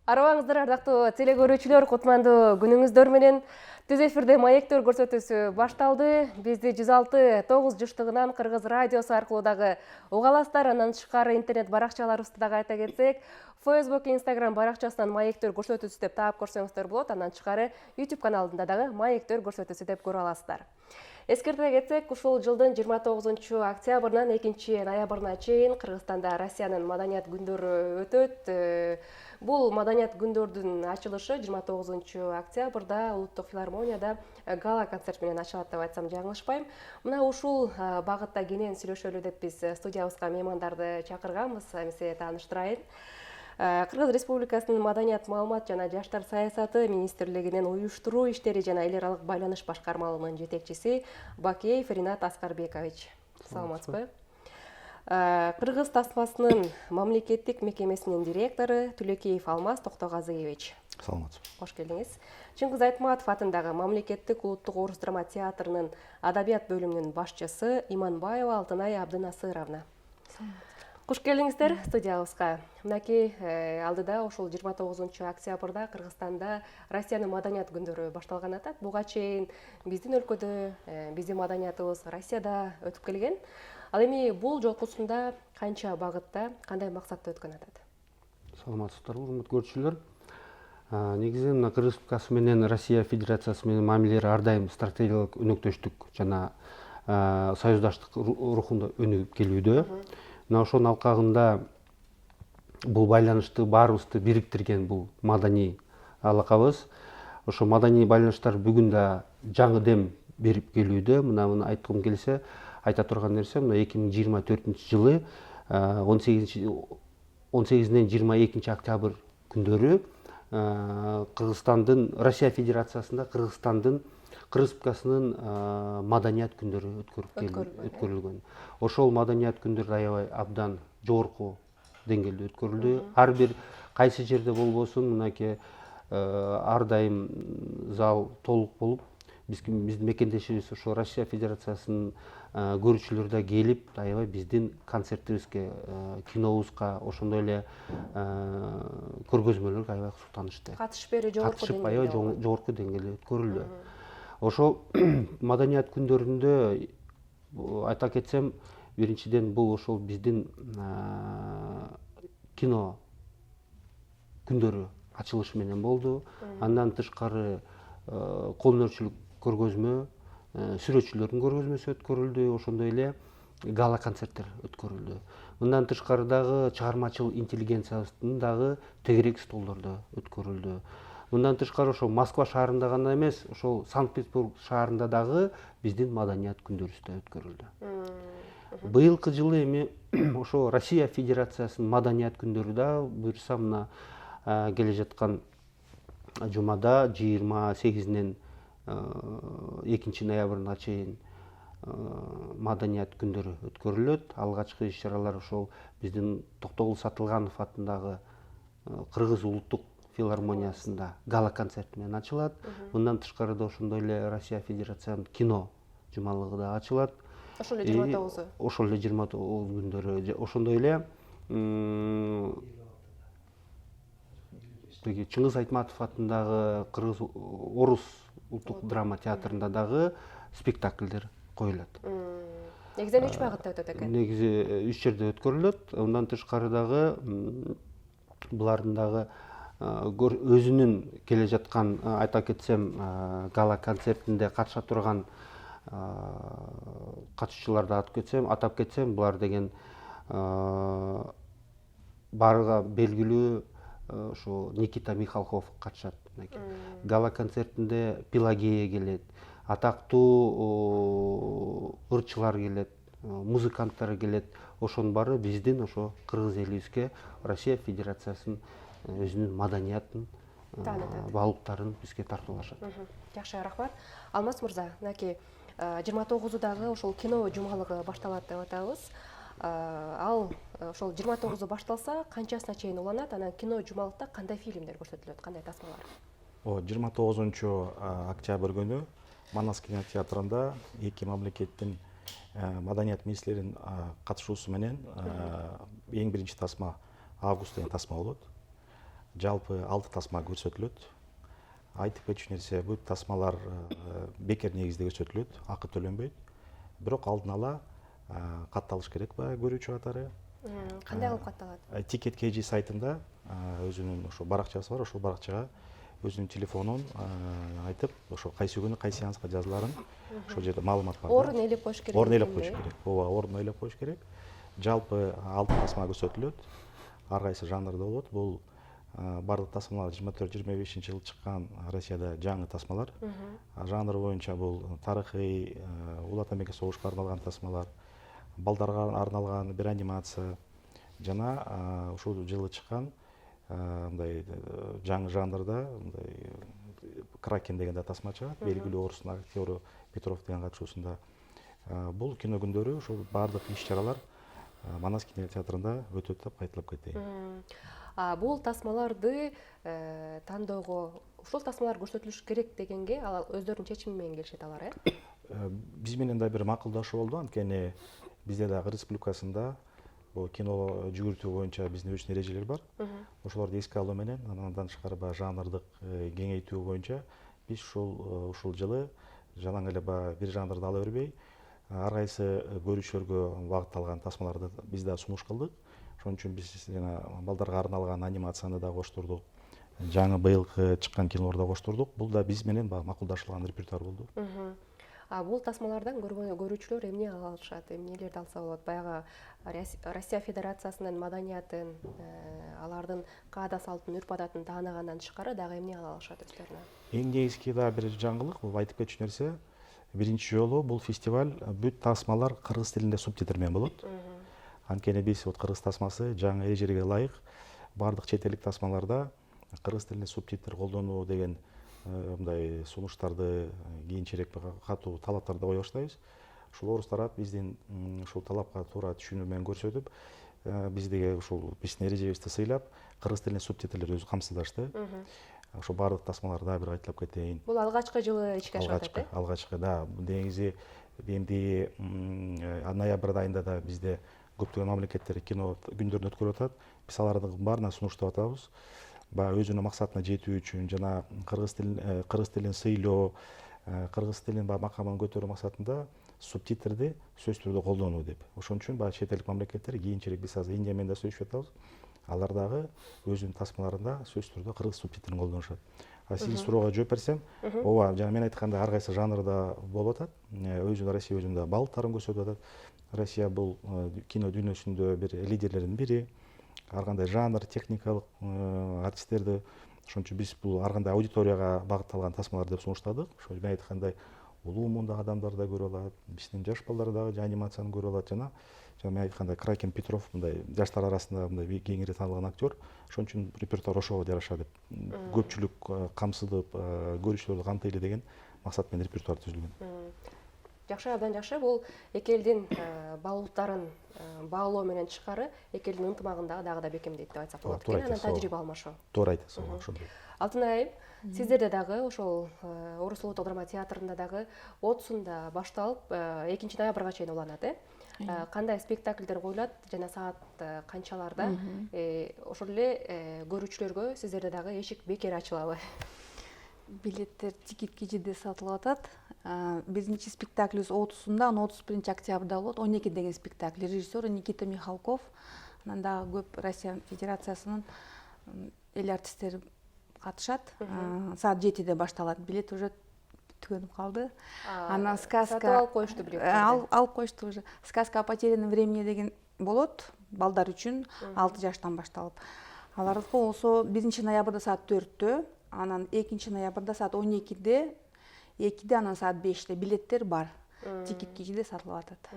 Арабаңыздар ардактуу телекөрүүчүлөр, кутмандуу күнүңүздөр менен түз эфирде маектер көрсөтүүсү башталды. Бизди 106.9 жыштыгынан Кыргыз радиосу аркылуу дагы уга аласыздар. Андан тышкары интернет баракчаларыбызды дагы айта кетсек, Facebook, Instagram баракчасынан маектер көрсөтүүсү деп таап көрсөңүздөр болот. Андан тышкары YouTube каналында дагы маектер көрсөтүүсү деп көрө аласыздар. Эскерте кетсек, ушул жылдын 29 октябрынан 2 ноябрына чейин Кыргызстанда Россиянын маданият күндөрү өтөт. Бул маданият күндөрдүн ачылышы 29 октябрда Улуттук филармонияда гала концерт менен ачылат деп айтсам жаңылышпайм. Мына ушул багытта кенен сүйлөшөлү деп биз студиябызга меймандарды чакырганбыз. Эмесе тааныштырайын. Кыргыз Республикасынын Маданият, маалымат жана жаштар саясаты министрлигинин уюштуруу иштери жана эл аралык байланыш башкармалыгынын жетекчиси Бакеев Ринат Аскарбекович. Саламатсызбы? Кыргыз тасмасынын мамлекеттик мекемесинин директору Түлекеев Алмаз Токтогазыевич. Саламатсызбы. Кош келдиңиз. Чыңгыз Айтматов атындагы Мамлекеттик улуттук орус драма театрынын адабият бөлүмүнүн башчысы Иманбаева Алтынай Абдынасыровна. Кош келдиңиздер студиябызга. Мынакей алдыда ошол 29 октябрда Кыргызстанда Россиянын маданият күндөрү башталган атат. Буга чейин биздин өлкөдө, биздин маданиятыбыз Россияда өтүп келген. Ал эми бул жолкусунда канча багытта, кандай максатта өткөн атат? Саламатсыздарбы, урматтуу көрүүчүлөр. Негизи мына Кыргыз Республикасы менен Россия Федерациясы менен мамилелер ар дайым стратегиялык өнөктөштүк жана союздаштык рухунда өнүгүп келүүдө. Мына ошонун алкагында бул байланышты баарыбызды бириктирген бул маданий алакабыз. Ошо маданий байланыштар бүгүн да жаңы дем берип келүүдө. Мына айткым келсе, айта турган нерсе, мына 2024-жылы 18-ден 22 октябрь күндөрү Кыргызстандын Россия Федерациясында Кыргызстандын Кыргыз Республикасынын маданият күндөрү өткөрүлгөн. Ошол маданият күндөрү аябай абдан жогорку деңгээлде өткөрүлдү. Ар бир кайсы жерде болбосун, мынакей ар дайым зал толук болуп, биздин мекендешибиз ошо Россия Федерациясынын көрүүчүлөр да келип, аябай биздин концертибизге, кинобузга, ошондой эле көргөзмөлөргө аябай кызык таанышты. Катышып бери жогорку деңгээлде өткөрүлдү. Ошол маданият күндөрүндө айта кетсем, биринчиден бул ошол биздин кино күндөрү ачылышы менен болду. Андан тышкары колөнөрчүлүк көргөзмө, сүрөтчүлөрдүн көргөзмөсү өткөрүлдү, ошондой эле гала концерттер өткөрүлдү. Мындан тышкары дагы чыгармачыл интеллигенциябыздын дагы тегерек столдордо өткөрүлдү. Мындан тышкары ошол Москва шаарында гана эмес, ошол Санкт-Петербург шаарында дагы биздин маданият күндөрүбүз да өткөрүлдү. Быйылкы жылы эми ошо Россия Федерациясынын маданият күндөрү да буюрса мына келе жаткан жумада 28-ден 2 ноябрына чейин маданият күндөрү өткөрүлөт. Алгачкы иш-чаралар ошол биздин Токтогул Сатылганов атындагы Кыргыз улуттук филармониясында гала концерт менен ачылат. Мындан тышкары да ошондой эле Россия Федерациянын кино жумалыгы да ачылат. Ошол эле 29. Ошол эле 29 күндөрү. Ошондой эле Чыңгыз Айтматов атындагы Кыргыз орус улуттук драма театрында дагы спектакльдер коюлат. Негизинен 3 багытта өтөт экен. Негизи 3 жерде өткөрүлөт. Андан тышкары дагы булардын дагы өзүнүн келе жаткан, айта кетсем, гала концертинде катыша турган катышуучуларды атап кетсем, булар деген барыга белгилүү ошо Никита Михалков катышат. Гала концертинде Пелагея келет, атактуу ырчылар келет, музыканттар келет. Ошонун баары биздин ошо кыргыз элибизге Россия Федерациясынын өзүнүн маданиятын, баалуулуктарын бизге тартуулашат. Жакшы, рахмат. Алмаз мырза, мынакей 29-дагы ошол кино жумалыгы башталат деп атабыз. Ал ошол 29 башталса, канчасына чейин уланат? Анан кино жумалыкта кандай фильмдер көрсөтүлөт, кандай тасмалар? 29 октябрь күнү Манас кинотеатрында эки мамлекеттин маданият министрлеринин катышуусу менен эң биринчи тасма август деген тасма болот. жалпы 6 тасма көрсөтүлөт. Айтып кетчү нерсе, бул тасмалар бекер негизде көрсөтүлөт, акы төлөнбөйт. Бирок алдын ала катталыш керек баягы көрүүчү катары. Кандай кылып катталат? Ticket KG сайтында өзүнүн ошо баракчасы бар, ошол баракчага өзүнүн телефонун айтып, ошо кайсы күнү кайсы сеанска жазыларын ошол жерде маалымат бар. Орун ээлеп коюш керек. Орун ээлеп коюш керек. Ооба, орун ээлеп коюш керек. Жалпы 6 тасма көрсөтүлөт. Ар кайсы жанрда болот. Бул бардык тасмалар 24-25 жылы чыккан Россияда жаңы тасмалар. Жанр боюнча бул тарыхый, Улуу Ата Мекен согушка арналган тасмалар, балдарга арналган бир анимация жана ушул жылы чыккан мындай жаңы жанрда мындай Кракен деген да тасма чыгат. Белгилүү орустун актеру Петров деген катышуусунда. Бул кино күндөрү ушул бардык иш-чаралар Манас кинотеатрында өтөт деп кайталап кетейин. Бул тасмаларды тандоого ушул тасмалар көрсөтүлүш керек дегенге ал өздөрүнүн чечими менен келишет алар, Биз менен да бир макулдашуу болду, анткени бизде дагы республикасында кино жүгүртүү боюнча биздин өзүнүн эрежелер бар. Ошолорду эске алуу менен андан тышкары жанрдык кеңейтүү боюнча биз ушул жылы жалаң эле бир жанрды ала бербей, ар кайсы көрүүчүлөргө багытталган тасмаларды биз да сунуш кылдык. Ошон үчүн биз жана балдарга арналган анимацияны да коштурдук. Жаңы быйылкы чыккан кинолорду да коштурдук. Бул да биз менен макулдашылган репертуар болду. Бул тасмалардан көрүүчүлөр эмне ала алышат, эмнелерди алса болот? Баягы Россия Федерациясынын маданиятын, алардын каада салтын, үрп адатын тааныгандан тышкары дагы эмне ала алышат өздөрүнө? Эң негизги да бир жаңылык, бул айтып кетчү нерсе, биринчи жолу бул фестиваль бүт тасмалар кыргыз тилинде субтитр менен болот. Анткени биз кыргыз тасмасы жаңы эрежелерге ылайык бардык чет элдик тасмаларда кыргыз тилинде субтитр колдонуу деген мындай сунуштарды кийинчерээк катуу талаптарды кое баштайбыз. Ушул орус тарап биздин ушул талапка туура түшүнүү менен көрсөтүп, биздеги ушул биздин эрежебизди сыйлап, кыргыз тилинде субтитрлер өзү камсыздашты. Ошо бардык тасмаларда бир кайталап кетейин. Бул алгачкы жылы ишке ашып атат, Алгачкы, да. Негизи эмди ноябрь айында да бизде көптөгөн мамлекеттер кино күндөрүн өткөрүп атат. Биз алардын баарына сунуштап атабыз. Баягы өзүнүн максатына жетүү үчүн жана кыргыз тилин сыйлоо, кыргыз тилин макамын көтөрүү максатында субтитрди сөзсүз түрдө колдонуу деп. Ошон үчүн баягы чет элдик мамлекеттер кийинчерээк биз азыр Индия менен да сүйлөшүп атабыз. Алар дагы өзүнүн тасмаларында сөзсүз түрдө кыргыз субтитрин колдонушат. Сиздин суроого жооп берсем, ооба, жана мен айткандай ар кайсы жанрда болуп атат. Өзүнүн Россия өзүндө балыктарын көрсөтүп атат. Россия бул кино дүйнөсүндө бир лидерлердин бири. Ар кандай жанр, техникалык артисттерди, ошон үчүн биз бул ар кандай аудиторияга багытталган тасмалар деп сунуштадык. Ошо мен айткандай улуу муундагы адамдар да көрө алат, биздин жаш балдар дагы анимацияны көрө алат жана мен айткандай Кракен Петров мындай жаштар арасында мындай кеңири таанылган актер. Ошон үчүн репертуар ошого жараша деп көпчүлүк камсыздып көрүүчүлөрдү камтыйлы деген максат менен репертуар түзүлгөн. Жакшы, абдан жакшы. Бул эки элдин баалуулуктарын баалоо менен тышкары эки элдин ынтымагын дагы да бекемдейт деп айтсак болот экен. Анан тажрыйба алмашуу. Туура айтасыз, ошондой. Алтынай айым, сиздерде дагы ошол Орус улуттук драма театрында дагы 30-сунда башталып 2-ноябрга чейин уланат, кандай спектакльдер коюлат жана саат канчаларда? Ошол эле көрүүчүлөргө сиздерде дагы эшик бекер ачылабы? Билеттер Ticket KG'де сатылып атат. Биринчи спектаклибиз 30-сунда, 31 октябрда болот. 12 деген спектакль. Режиссер Никита Михалков. Анан дагы көп Россия Федерациясынын эл артисттери катышат. Саат 7-де башталат. Билет уже түгөнүп калды. Анан сказка сатып алып коюшту билеттерди. Алып коюшту уже. Сказка о потерянном времени деген болот. Балдар үчүн 6 жаштан башталып. Алардыкы болсо 1 ноябрда саат 4-тө, анан 2 ноябрда саат 12-де, 2-де, анан саат 5-те билеттер бар. Ticket KG'де сатылып атат.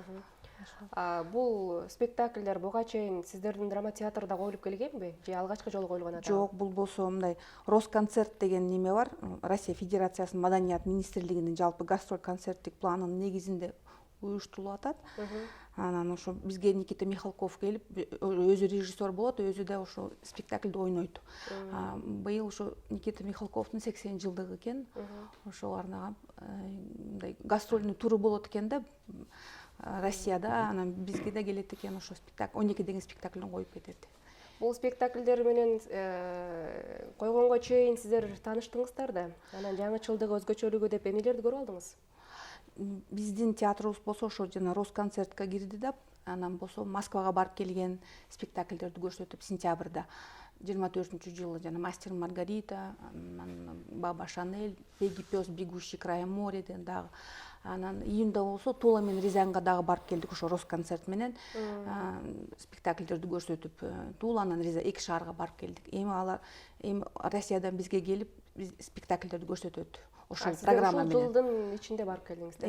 Бул спектакльдер буга чейин сиздердин драма театрда коюлуп келгенби? Же алгачкы жолу коюлган атабы? Жок, бул болсо мындай Росконцерт деген неме бар. Россия Федерациясынын Маданият министрлигинин жалпы гастроль концерттик планынын негизинде уюштурулуп атат. Анан ошо бизге Никита Михалков келип, өзү режиссер болот, өзү да ошо спектакльде ойнойт. Быйыл ошо Никита Михалковдун 80 жылдыгы экен. Ошого арнаган мындай гастрольный туру болот экен да Россияда, анан бизге да келет экен ошо спектакль, 12 деген спектакльден коюп кетет. Бул спектакльдер менен койгонго чейин сиздер тааныштыңыздар да. Анан жаңычылдыгы, өзгөчөлүгү деп эмнелерди көрүп алдыңыз? Биздин театрыбыз болсо ошо жана Росконцертке кирди да, анан болсо Москвага барып келген спектакльдерди көрсөтүп сентябрда 24-жылы жана Мастер Маргарита, анан Баба Шанель, Пеги пёс, бегущий краем моря деген дагы. Анан июнда болсо Тула менен Рязанга дагы барып келдик, ошо Росконцерт менен спектакльдерди көрсөтүп, Тула анан Рязан 2 шаарга барып келдик. Эми алар Россиядан бизге келип спектакльдерди көрсөтөт. Ошол программа менен. Жылдын ичинде барып келдиңиздер.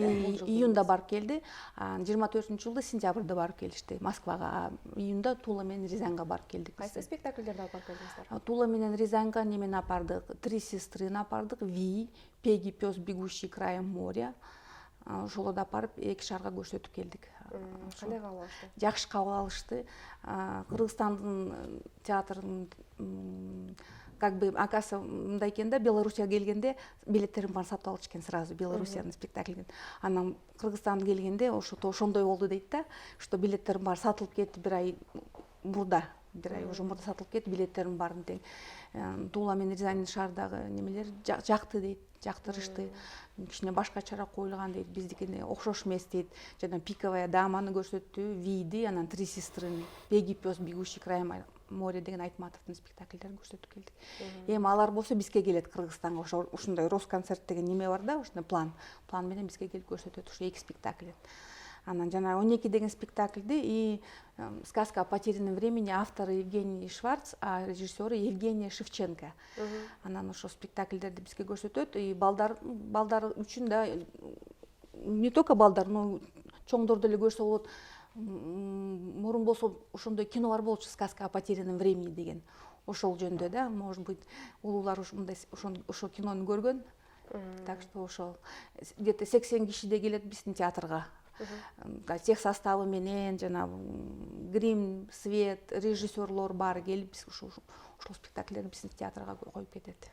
Июнда барып келди, 24-жылы сентябрда барып келишти Москвага. Июнда Тула менен Рязанга барып келдик. Кайсы спектакльдерди алып барып келдиңиздер? Тула менен Рязанга немени апардык, Три сестры апардык, Ви, Пеги пёс, бегущий краем моря. Ошолорду апарып 2 шаарга көрсөтүп келдик. Кандай кабыл алышты? Жакшы кабыл алышты. Кыргызстандын театрынын как бы акасы мындай экен да, Белоруссияга келгенде билеттерин баарын сатып алчу экен сразу Белоруссиянын спектаклинин. Анан Кыргызстанга келгенде ошондой болду дейт да, что билеттерин баары сатылып кетти 1 ай мурда. 1 ай уже мурда сатылып кетти билеттерин баарын тең. Тула менен Рязань шаардагы немелер жакты дейт, жактырышты. Кичине башкачараак коюлган дейт, биздикине окшош эмес дейт. Жана Пиковая даманы көрсөттү, Вийди, анан Три сестрыны, Пеги пёс, бегущий краем море деген Айтматовдун спектакльдерин көрсөтүп келдик. Эми алар болсо бизге келет Кыргызстанга, ушундай Росконцерт деген неме бар да, ушундай план менен бизге келип көрсөтөт ушу 2 спектакльден. Анан жана 12 деген спектакльди и «Сказка о потерянном времени» автору Евгений Шварц, а режиссеру Евгения Шевченко. Анан ошо спектакльдерди бизге көрсөтөт, и балдар үчүн да, не только балдар, но чоңдор деле көрсө болот. Мурун болсо ошондой кинолор болчу, «Сказка о потерянном времени» деген. Ошол жөнүндө да, может быть, улуулар ошо кинону көргөн. Так что ошол где-то 80 киши келет биздин театрга. Тех составы менен, жана грим, свет, режиссерлор баары келип, биз ушул спектакльдерди биздин театрга коюп кетет.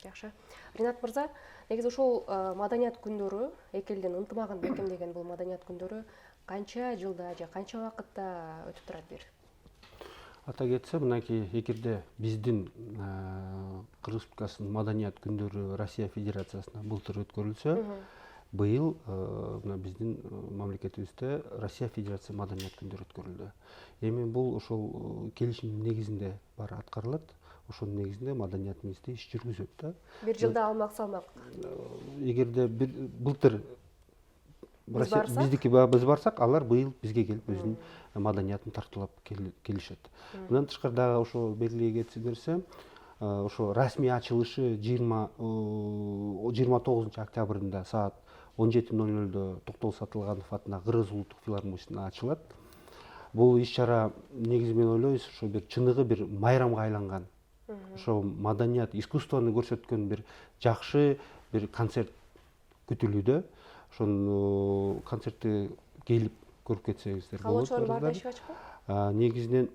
Жакшы. Ринат мырза, негизи ушул маданият күндөрү, эки элдин ынтымагын бекемдеген бул маданият күндөрү канча жылда же канча убакытта өтүп турат бир? Ата кетсе, мынакей эгерде биздин Кыргыз Республикасынын маданият күндөрү Россия Федерациясына былтыр өткөрүлсө, быйыл мына биздин мамлекетибизде Россия Федерация маданият күндөрү өткөрүлдү. Эми бул ошол келишимдин негизинде баары аткарылат. Ошонун негизинде маданият министри иш жүргүзөт да. Бир жылда алмак салмак. Эгерде былтыр биздики биз барсак, алар быйыл бизге келип өзүнүн маданиятын тартуулап келишет. Мындан тышкары дагы ошо белгилей кетип берсем, ошо расмий ачылышы 29 октябрында саат 17:00 Токтол Сатылганов атындагы Кыргыз улуттук филармониясында ачылат. Бул иш-чара негизи мен ойлойбуз, ошо бир чыныгы бир майрамга айланган. Ошо маданият, искусствону көрсөткөн бир жакшы бир концерт күтүлүүдө. Ошол концертти келип көрүп кетсеңиздер болот. Каалоочулар бар да ишке ачыкпы? Негизинен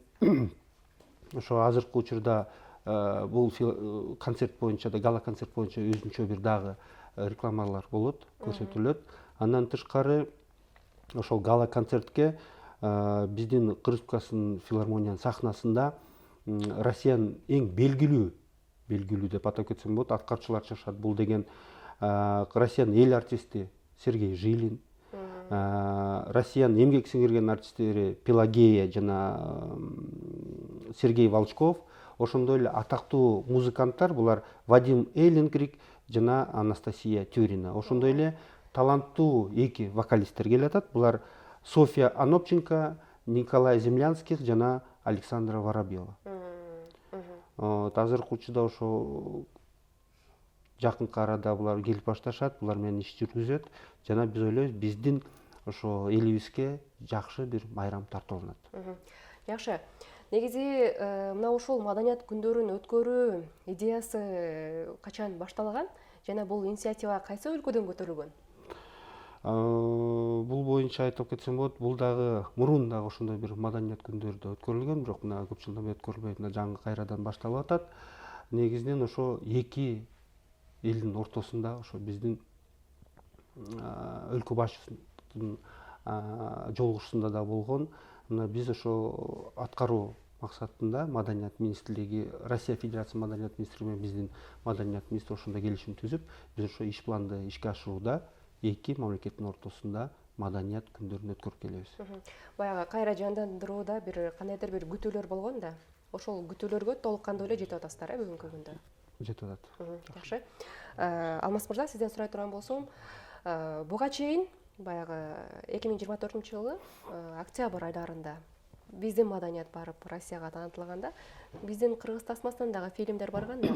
ошо азыркы учурда бул концерт боюнча да, гала концерт боюнча өзүнчө бир дагы рекламалар болот, көрсөтүлөт. Андан тышкары ошол гала концертке биздин Кыргыз Республикасынын филармониянын сахнасында Россиянын эң белгилүү деп атап кетсем болот, аткарчылар чашат. Бул деген Россиянын эл артисти Сергей Жилин, Россиянын эмгек сиңирген артисттери Пелагея жана Сергей Волчков, ошондой эле атактуу музыканттар, булар Вадим Эйленкрик жана Анастасия Тюрина. Ошондой эле таланттуу 2 вокалисттер келатат. Булар Софья Анопченко, Николай Землянских жана Александра Воробьева. Азыркы учурда ошо жакынкы арада булар келип башташат, булар менен иш жүргүзөт жана биз ойлойбуз, биздин ошо элибизге жакшы бир майрам тартууланат. Жакшы. Негизи мына ушул маданият күндөрүн өткөрүү идеясы качан башталган жана бул инициатива кайсы өлкөдөн көтөрүлгөн? Бул боюнча айтып кетсем болот, бул дагы мурун дагы ошондой бир маданият күндөрү өткөрүлгөн, бирок мына көп жылдан бери өткөрүлбөй, мына жаңы кайрадан башталып атат. Негизинен ошо 2 элдин ортосунда, ошо биздин өлкө башчысынын жолугушуусунда да болгон. Мына биз ошо аткаруу максатында Маданият министрлиги, Россия Федерация Маданият министрлиги менен биздин Маданият министри ошондо келишим түзүп, биз ошо иш планды ишке ашырууда эки мамлекеттин ортосунда Маданият күндөрүн өткөрүп келебиз. Баягы кайра жандандырууда бир кандайдыр бир күтүүлөр болгон да. Ошол күтүүлөргө толук кандуу эле жетип атасыздар, бүгүнкү күндө. Жетип атат. Жакшы. Алмаз мырза, сизден сурай турган болсом, буга чейин баягы 2024-жылы октябрь айларында биздин Маданият барып Россияга таанытылганда, биздин кыргыз тасмасынан дагы фильмдер барган да.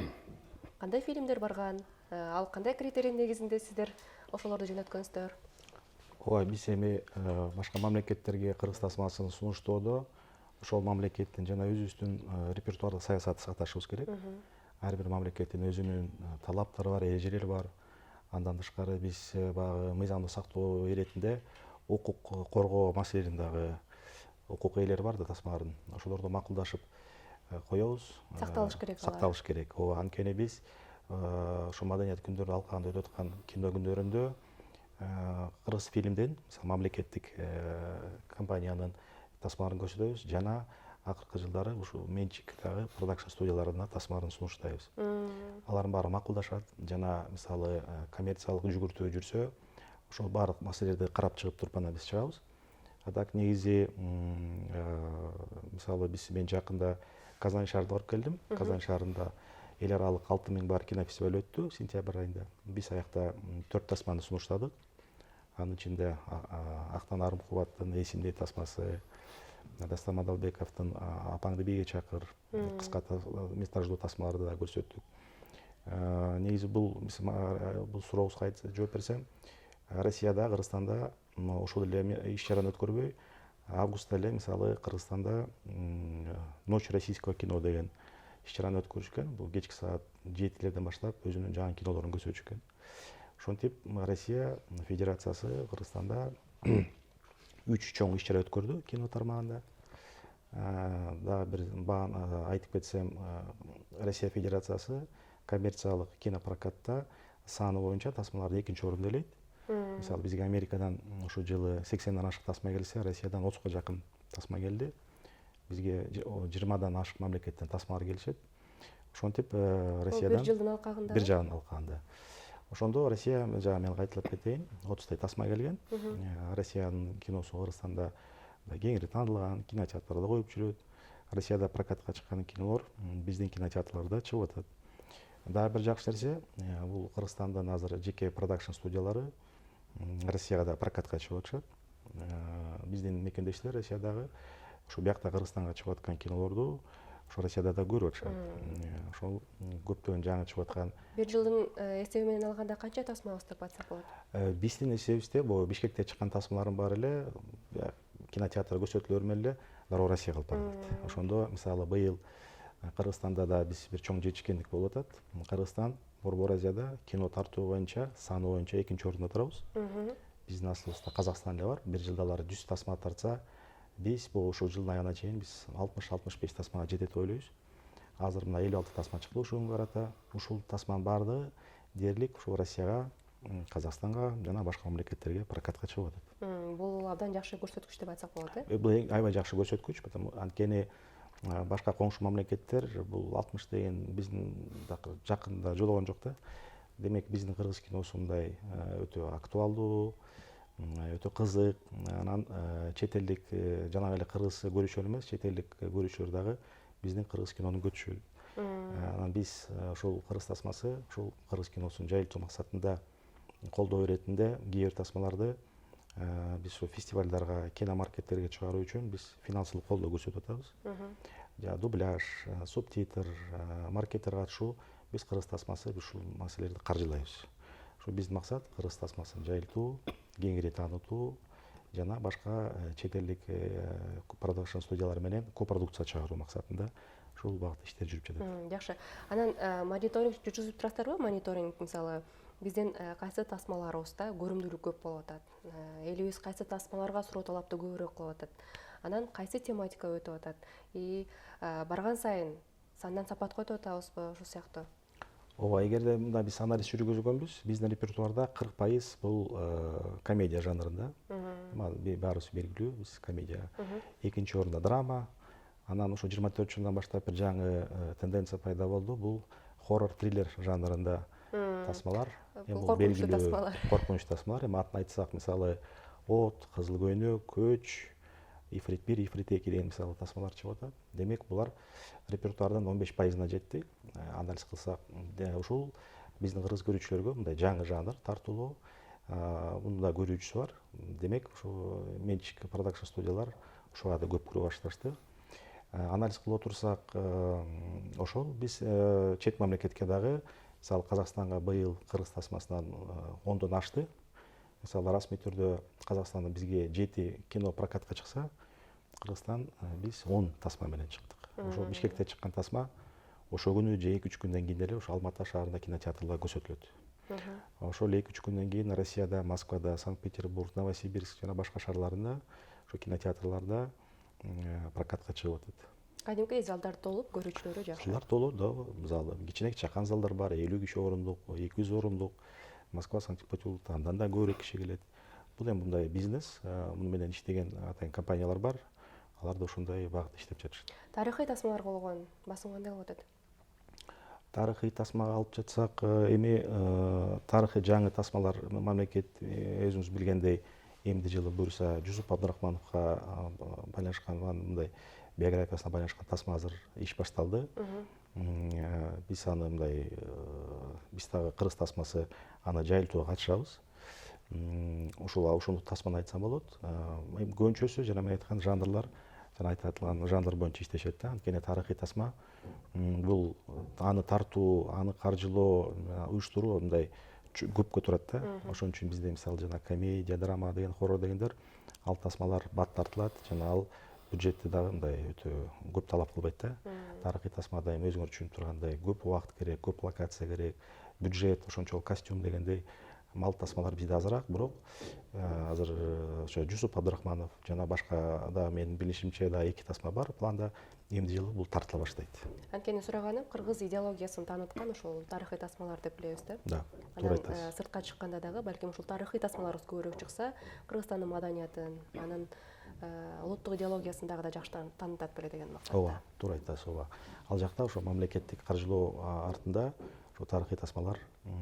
Кандай фильмдер барган? Ал кандай критерий негизинде сиздер ошолорду жөнөткөнсүздөр? ооба, биз эми башка мамлекеттерге кыргыз тасмасын сунуштоодо ошол мамлекеттин жана өзүбүздүн репертуардык саясатты сакташыбыз керек. Ар бир мамлекеттин өзүнүн талаптары бар, эрежелери бар. Андан тышкары биз баягы мыйзамды сактоо иретинде укук коргоо маселелерин дагы укук ээлери бар да тасмалардын. Ошолорду макулдашып коебуз. Сакталыш керек. Сакталыш керек. Ооба, анткени биз ошо Маданият күндөрү алкагында өтүп аткан кино күндөрүндө кыргыз фильмден, мисалы мамлекеттик компаниянын тасмаларын көрсөтөбүз жана акыркы жылдары ушу менчик дагы продакшн студияларына тасмаларын сунуштайбыз. Алардын баары макулдашат жана мисалы коммерциялык жүгүртүү жүрсө, ошол баардык маселелерди карап чыгып туруп анан биз чыгабыз. А так негизи мисалы мен жакында Казань шаарына барып келдим. Казань шаарында эл аралык 6000 бар кинофестиваль өттү сентябрь айында. Биз аякта 4 тасманы сунуштадык. Анын ичинде Актан Арымкубаттын Эсимдей тасмасы, Дастан Мадалбековдун Апаңды бийге чакыр, кыска метраждуу тасмаларды да көрсөттүк. Негизи бул сурообузга жооп берсем, Россияда, Кыргызстанда ошол эле иш чараны өткөрбөй, августта эле мисалы Кыргызстанда Ночь российского кино деген иш чараны өткөрүшкөн. Бул кечки саат 7-лерден баштап өзүнүн жаңы кинолорун көрсөтүшкөн. Ошентип Россия Федерациясы Кыргызстанда 3 чоң иш чара өткөрдү кино тармагында. Дагы бир айтып кетсем, Россия Федерациясы коммерциялык кинопрокатта саны боюнча тасмаларды 2-нчи орунду ээлейт. Мисалы бизге Америкадан ошол жылы 80дан ашык тасма келсе, Россиядан 30га жакын тасма келди. Бизге 20дан ашык мамлекеттен тасмалар келишет. Ошентип Россиядан бир жылдын алкагында. Бир жылдын алкагында. Ошондо Россия, жана мен кайталап кетейин, 30 тасма келген. Россиянын киносу Кыргызстанда кеңири таанылган, кинотеатрда коюп жүрөт. Россияда прокатка чыккан кинолор биздин кинотеатрларда чыгып атат. Дагы бир жакшы нерсе, бул Кыргызстандан азыр жеке продакшн студиялары Россияга да прокатка чыгып атышат. Биздин мекендештер Россиядагы ушу биякта Кыргызстанга чыгып аткан кинолорду ошо Россияда да көрүп атышат. Ошол көптөгөн жаңы чыгып аткан. Бир жылдын эсеби менен алганда канча тасмабыз деп айтсак болот? Биздин эсебибизде бул Бишкекте чыккан тасмалардын баары эле кинотеатр көрсөтүүлөр менен эле дароо Россияга алып барылат. Ошондо мисалы быйыл Кыргызстанда да биз бир чоң жетишкендик болуп атат. Кыргызстан Борбор Азияда кино тартуу боюнча саны боюнча 2-нчи орунда турабыз. Биздин асылыбызда Казакстан эле бар. Бир жылда алар 100 тасма тартса, биз бул ушул жылдын аягына чейин биз 60-65 тасмага жетет деп ойлойбуз. Азыр мына 56 тасма чыкты ушул күнгө карата. Ушул тасманын баардыгы дээрлик ушул Россияга, Казакстанга жана башка мамлекеттерге прокатка чыгып атат. Бул абдан жакшы көрсөткүч деп айтсак болот, Бул аябай жакшы көрсөткүч, анткени башка коңшу мамлекеттер бул 60 деген биздин жакында жологон жок да. Демек биздин кыргыз киносу мындай өтө актуалдуу, өтө кызык. Анан чет элдик жана эле кыргыз көрүүчүлөр эмес, чет элдик көрүүчүлөр дагы биздин кыргыз кинонун күтүшөт. Анан биз ушул кыргыз тасмасы, ушул кыргыз киносун жайылтуу максатында колдоо иретинде кээ бир тасмаларды биз ушул фестивалдарга, киномаркеттерге чыгаруу үчүн биз финансылык колдоо көрсөтүп атабыз. Дубляж, субтитр, маркеттер катышуу, биз кыргыз тасмасы ушул маселелерди каржылайбыз. Ушул биздин максат кыргыз тасмасын жайылтуу, кеңири таанытуу жана башка чет элдик продакшн студиялар менен копродукция чыгаруу максатында ушул багытта иштер жүрүп жатат. Жакшы. Анан мониторинг жүргүзүп турасыздарбы? Мониторинг мисалы биздин кайсы тасмаларыбызда көрүмдүүлүк көп болуп атат, элибиз кайсы тасмаларга суроо талапты көбүрөөк кылып атат, анан кайсы тематика өтүп атат, барган сайын сандан сапатка өтүп атабызбы ошол сыяктуу? Ооба, эгерде мында биз анализ жүргүзгөнбүз, биздин репертуарда 40% бул комедия жанрында. Баарыбыз белгилүү, биз комедия. Экинчи орунда драма, Анан ошо 24 жылдан баштап бир жаңы тенденция пайда болду. Бул хоррор триллер жанрында тасмалар. Бул коркунучтуу тасмалар. Коркунучтуу тасмалар. Эми атын айтсак, мисалы от, кызыл көйнөк, көч, ифрит 1, ифрит 2 деген мисалы тасмалар чыгып атат. Демек булар репертуардын 15%-на жетти. Анализ кылсак, ушул биздин кыргыз көрүүчүлөргө мындай жаңы жанр, тартылуу, мында көрүүчүсү бар. Демек ушу менчик продакшн студиялар ушуга да көп кире башташты. Анализ кылып отурсак, ошол биз чет мамлекетке дагы, мисалы Казакстанга быйыл кыргыз тасмасынан 10дон ашты. Мисалы расмий түрдө Казакстанда бизге 7 кино прокатка чыкса, Кыргызстан биз 10 тасма менен чыктык. Ошо Бишкекте чыккан тасма ошо күнү же 2-3 күндөн кийин эле ошо Алматы шаарында кинотеатрларда көрсөтүлөт. Ошол 2-3 күндөн кийин Россияда, Москвада, Санкт-Петербург, Новосибирск жана башка шаарларында ошо кинотеатрларда прокатка чыгып атат. Кадимки залдар толуп, көрүүчүлөрү жакшы. Залдар толуу, да, залы. Кичине чакан залдар бар, 50 киши орундук, 200 орундук. Москва, Санкт-Петербург андан да көбүрөөк киши келет. Бул эми мындай бизнес, муну менен иштеген атайын компаниялар бар. Алар да ошондой багытта иштеп жатышат. Тарыхый тасмалар болгон басым кандай болуп атат? Тарыхый тасмага алып жатсак, эми тарыхый жаңы тасмалар мамлекет өзүңүз билгендей эмди жылы буюрса Жусуп Абдрахмановго байланышкан мындай биографиясына байланышкан тасма азыр иш башталды. Биз аны мындай биз дагы кыргыз тасмасы аны жайылтууга катышабыз. Ошону тасманы айтсам болот. Көбүнчөсү жана мен айткан жанрлар, жана айтылган жанр боюнча иштешет да. Анткени тарыхый тасма бул аны тартуу, аны каржылоо, уюштуруу мындай көпкө турат да. Ошон үчүн бизде мисалы жана комедия, драма деген, хоррор дегендер ал тасмалар бат тартылат, жана ал бюджетти дагы мындай өтө көп талап кылбайт да. Тарыхый тасмада эми өзүңөр түшүнүп тургандай көп убакыт керек, көп локация керек, бюджет, ошончо костюм дегендей мал тасмалар бизде азыраак, бирок азыр ошо Жусуп Абдрахманов жана башка да менин билишимче да 2 тасма бар планда. Эмди жылы бул тартыла баштайт. Анткени сураганым, кыргыз идеологиясын тааныткан ошол тарыхый тасмалар деп билебиз да. Да, туура айтасыз. Сыртка чыкканда дагы балким ушул тарыхый тасмалар көбүрөөк чыкса, Кыргызстандын маданиятын, анын улуттук идеологиясын дагы да жакшы таанытат беле деген максатта. Ооба, туура айтасыз, ооба. Ал жакта ошо мамлекеттик каржылоо артында ошо тарыхый тасмалар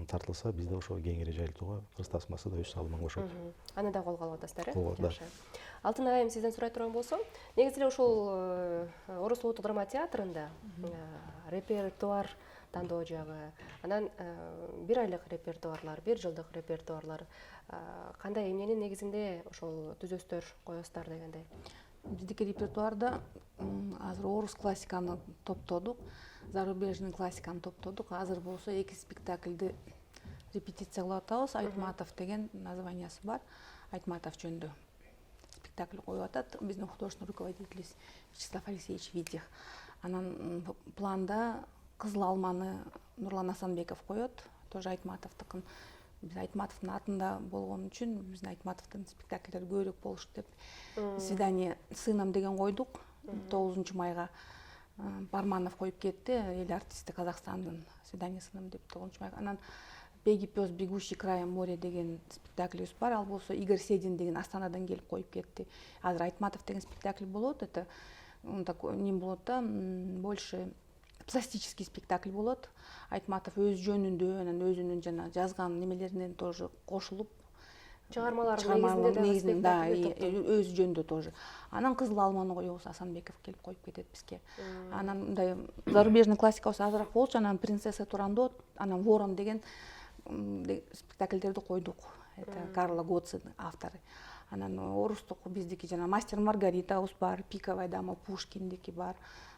тартылса, бизде ошо кеңири жайылтууга кыргыз тасмасы да өз салымын кошот. Аны да колго алып атасыздар, э? Колго, да. Жакшы. Алтын айым, сизден сурай турган болсом, негизи эле ушул Орус улуттук драма театрында репертуар тандоо жагы, анан 1 айлык репертуарлар, 1 жылдык репертуарлар кандай эмненин негизинде ошол түзөстөр коесуздар дегендей? Биздики репертуарда азыр орус классиканы топтодук, зарубежный классиканы топтодук. Азыр болсо 2 спектакльди репетиция кылып атабыз. Айтматов деген названиясы бар. Айтматов жөнүндө спектакль коюп атат. Биздин художественный руководитель Вячеслав Алексеевич Видих. Анан планда Кызыл алманы Нурлан Асанбеков коет, тоже Айтматовдукун. Биз Айтматовдун атында болгон үчүн биздин Айтматовдун спектакльдери көбүрөөк болуш деп свидание с сыном деген койдук. 9 майга Барманов коюп кетти, эл артисти Казакстандын свидание с сыном деп 9 майга. Анан Беги пёс, бегущий краем моря деген спектакльбиз бар. Ал болсо Игорь Седин деген Астанадан келип коюп кетти. Азыр Айтматов деген спектакль болот. Это такой не болот да, больше пластический спектакль болот. Айтматов өз жөнүндө, анан өзүнүн жана жазган немелеринен тоже кошулуп чыгармалардын негизинде да, өз жөнүндө тоже. Анан Кызыл алманы коебуз, Асанбеков келип коюп кетет бизге. Анан мындай зарубежный классика болсо азыраак болчу, анан Принцесса Турандот, анан Ворон деген спектакльдерди койдук. Это Карла Гоцци автору. Анан орустук биздики жана Мастер Маргаритабыз бар, Пиковая дама Пушкиндики бар.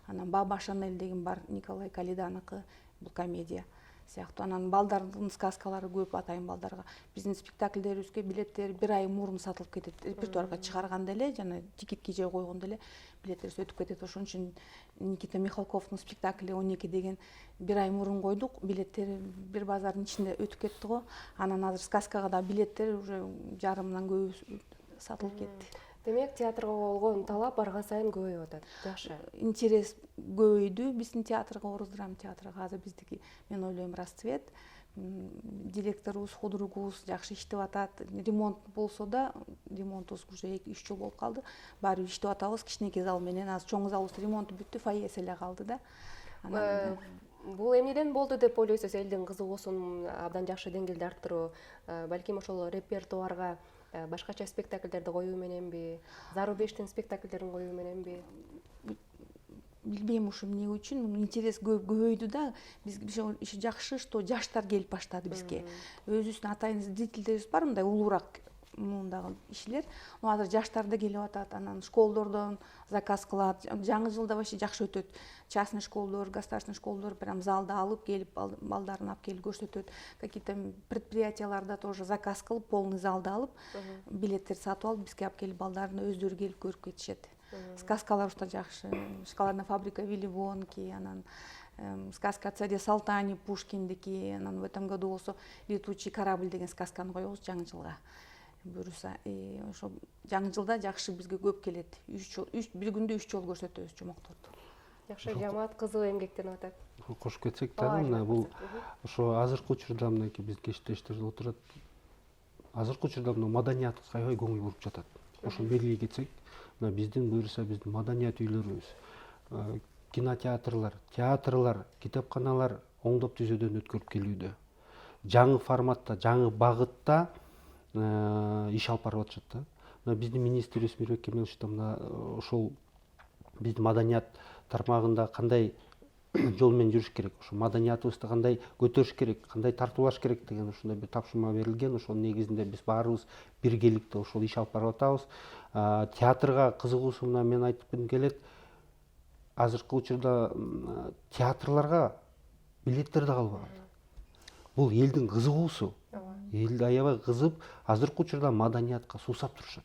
Анан Баба Шанель деген бар, Николай Калиданыкы, бул комедия сыяктуу. Анан балдардын сказкалары көп, атайын балдарга. Биздин спектакльдерибизге билеттер 1 ай мурун сатылып кетет. Репертуарга чыгарганда эле, жана тикетке же койгондо эле билеттер өтүп кетет. Ошон үчүн Никита Михалковдун спектакли 12 деген 1 ай мурун койдук. Билеттер бир базардын ичинде өтүп кетти го. Анан азыр сказкага да билеттер уже жарымдан көп сатылып кетти. Демек, театрга болгон талап барган сайын көбөйүп атат. Жакшы. Интерес көбөйдү биздин театрга, орус драма театрга. Азыр биздики, мен ойлойм, расцвет. директорубуз, худругубуз жакшы иштеп атат. Ремонт болсо да, ремонтубуз уже 2-3 жыл болуп калды. Баары бир иштеп атабыз. Кичинекей зал менен азыр чоң залыбыз ремонту бүттү, фойеси эле калды да. Бул эмнеден болду деп ойлойсуз? Элдин кызыгуусун абдан жакшы деңгээлде арттыруу, балким ошол репертуарга башкача спектакльдерди коюу мененби, Зару Бештин спектакльдерин коюу мененби? Билбейм ушу эмне үчүн интерес көбөйдү да. Бизге иши жакшы, что жаштар келип баштады бизге. Өзүбүздүн атайын зрительдерибиз бар, мындай улуураак мундагы ишилер. Азыр жаштар да келип атат, анан школдордон заказ кылат. Жаңы жылда вообще жакшы өтөт. Частный школдор, государственный школдор прям залда алып келип, балдарын алып келип көрсөтөт. Какие-то предприятияларда тоже заказ кылып, полный залда алып, билеттер сатып алып, бизге алып келип балдарын өздөрү келип көрүп кетишет. Сказкалар да жакшы. Шоколадная фабрика Вилли Вонки, анан сказка о царе Салтане Пушкиндики, анан в этом году болсо Летучий корабль деген сказканы коебуз жаңы жылга. Буюрса, ошо жаңы жылда жакшы бизге көп келет. Бир күндө 3 жолу көрсөтөбүз жомокторду. Жакшы жамаат кызуу эмгектенип атат. Кошуп кетсек да, мына бул ошо азыркы учурда мынакей биз кечиштештер отурат. Азыркы учурда мына маданиятыбызга аябай көңүл буруп жатат. Ошону белгилей кетсек, мына биздин буюрса биздин маданият үйлөрүбүз, кинотеатрлар, театрлар, китепканалар оңдоп түзөөдөн өткөрүп келүүдө. Жаңы форматта, жаңы багытта иш алып барып атышат да. Мына биздин министрибиз Мирбек Кемелович да мына ошол биздин маданият тармагында кандай жол менен жүрүш керек, ошо маданиятыбызды кандай көтөрүш керек, кандай тартуулаш керек деген ушундай бир тапшырма берилген. Ошонун негизинде биз баарыбыз биргеликте ошол иш алып барып атабыз. Театрга кызыгуусуна мен айткым келет. Азыркы учурда театрларга билеттер да калбаган. Бул элдин кызыгуусу. Эл аябай кызып, азыркы учурда маданиятка суусап турушат.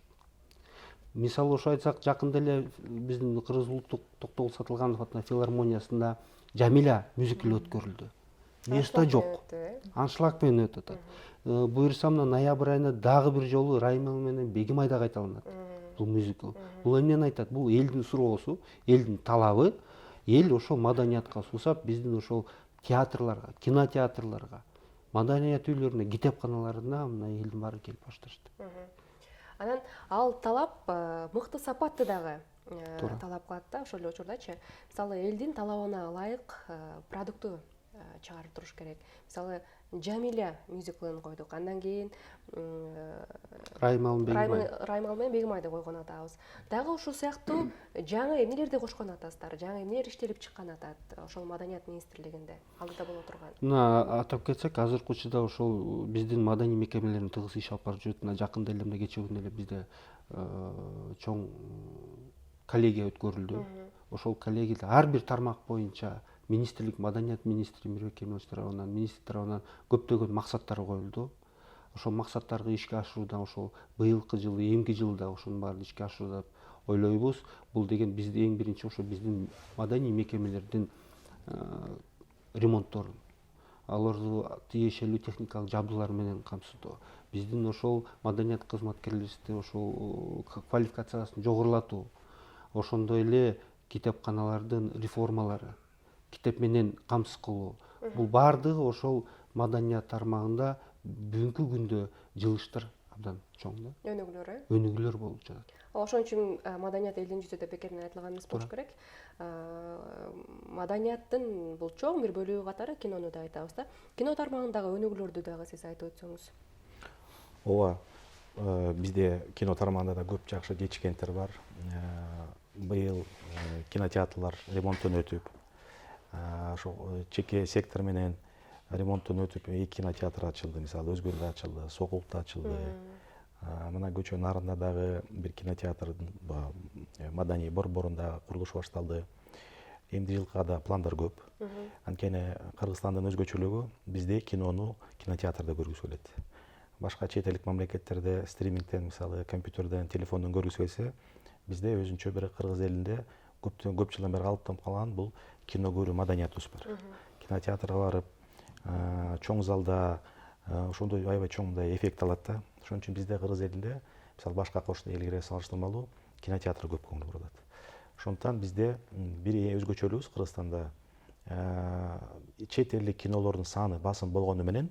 Мисалы ошо айтсак, жакында эле биздин Кыргыз улуттук Токтогул Сатылганов атынын филармониясында Жамиля мюзикли өткөрүлдү. Место жок. Аншлаг менен өтөт. Буюрса мына ноябрь айында дагы бир жолу Раймел менен Бегимайда кайталанат. Бул мюзикл. Бул эмнени айтат? Бул элдин суроосу, элдин талабы. Эл ошол маданиятка суусап, биздин ошол театрларга, кинотеатрларга, маданият үйлөрүнө, китепканаларына мына элдин баары келип башташты. Анан ал талап мыкты сапатты дагы талап кылат да, ошол эле учурдачы. Мисалы элдин талабына ылайык продукту чыгарып туруш керек. Мисалы Жамиля мюзиклын койдук. Андан кийин Раймал менен Бегимайды койгон атабыз. Дагы ушул сыяктуу жаңы эмнелерди кошкон атасыздар? Жаңы эмнелер иштелип чыккан атат ошол маданият министрлигинде алдыда боло турган? Мына атап кетсек, азыркы учурда ошол биздин маданий мекемелеринин тыгыз иш алып барып жүрөт. Мына жакында эле мына кечээ күнү эле бизде чоң коллегия өткөрүлдү. Ошол коллегияда ар бир тармак боюнча министрлик, маданият министри Мирбек Кемелович тарабынан, министр тарабынан көптөгөн максаттар коюлду. Ошол максаттарды ишке ашыруудан ошол быйылкы жылы, эмки жылда ошонун баарын ишке ашыруу деп ойлойбуз. Бул деген бизди эң биринчи ошо биздин маданий мекемелердин ремонтторун, аларды тиешелүү техникалык жабдуулар менен камсыздоо. Биздин ошол маданият кызматкерлерибизди ошол квалификациясын жогорулатуу, ошондой эле китепканалардын реформалары, китеп менен камсыз кылуу. Бул баардыгы ошол маданият тармагында бүгүнкү күндө жылыштар абдан чоң да. Өнүгүүлөр, Өнүгүүлөр болуп жатат. Ошон үчүн маданият элдин жүзү деп бекерден айтылган эмес болуш керек. Маданияттын бул чоң бир бөлүгү катары кинону да айтабыз да. Кино тармагындагы өнүгүүлөрдү дагы сиз айтып өтсөңүз. Ооба, бизде кино тармагында да көп жакшы жетишкендер бар. Быйыл кинотеатрлар ремонттон өтүп, ошол чеке сектор менен ремонттон өтүп 2 кинотеатр ачылды. Мисалы Өзгөлдө ачылды, Сокулукта ачылды. Мына көчө нарында дагы бир кинотеатрдын маданий борборунда курулушу башталды. Эмди жылга да пландар көп. Анткени Кыргызстандын өзгөчөлүгү бизде кинону кинотеатрда көргүзүп келет. Башка чет элдик мамлекеттерде стримингден, мисалы компьютерден, телефондон көргүзүп келсе, бизде өзүнчө бир Кыргыз элинде көп жылдан бери калыптанып калган бул кино көрүү маданиятыбыз бар. Кинотеатрга барып, чоң залда ошондой аябай чоң мындай эффект алат да. Ошон үчүн бизде Кыргыз элинде, мисалы башка кошто элге салыштырмалуу кинотеатр көп көңүл бурулат. Ошондуктан бизде бир өзгөчөлүгүбүз Кыргызстанда чет элдик кинолордун саны басым болгону менен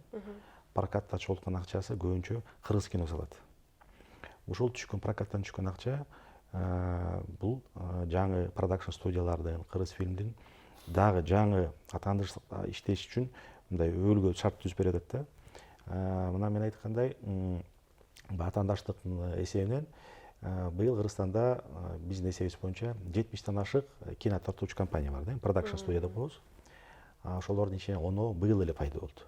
прокатта чогулткан акчасы көбүнчө кыргыз киносу алат. Ушул түшкөн прокаттан түшкөн акча бул жаңы продакшн студиялардын, кыргыз фильмдин дагы жаңы атаандыштыкта иштеш үчүн мындай өбөлгө шарт түзүп берет да. Мына мен айткандай атаандаштыктын эсебинен быйыл Кыргызстанда биздин эсебибиз боюнча 70тен ашык кино тартуучу компания бар да, продакшн студия деп коебуз. Ошолордун ичинен 10 быйыл эле пайда болду.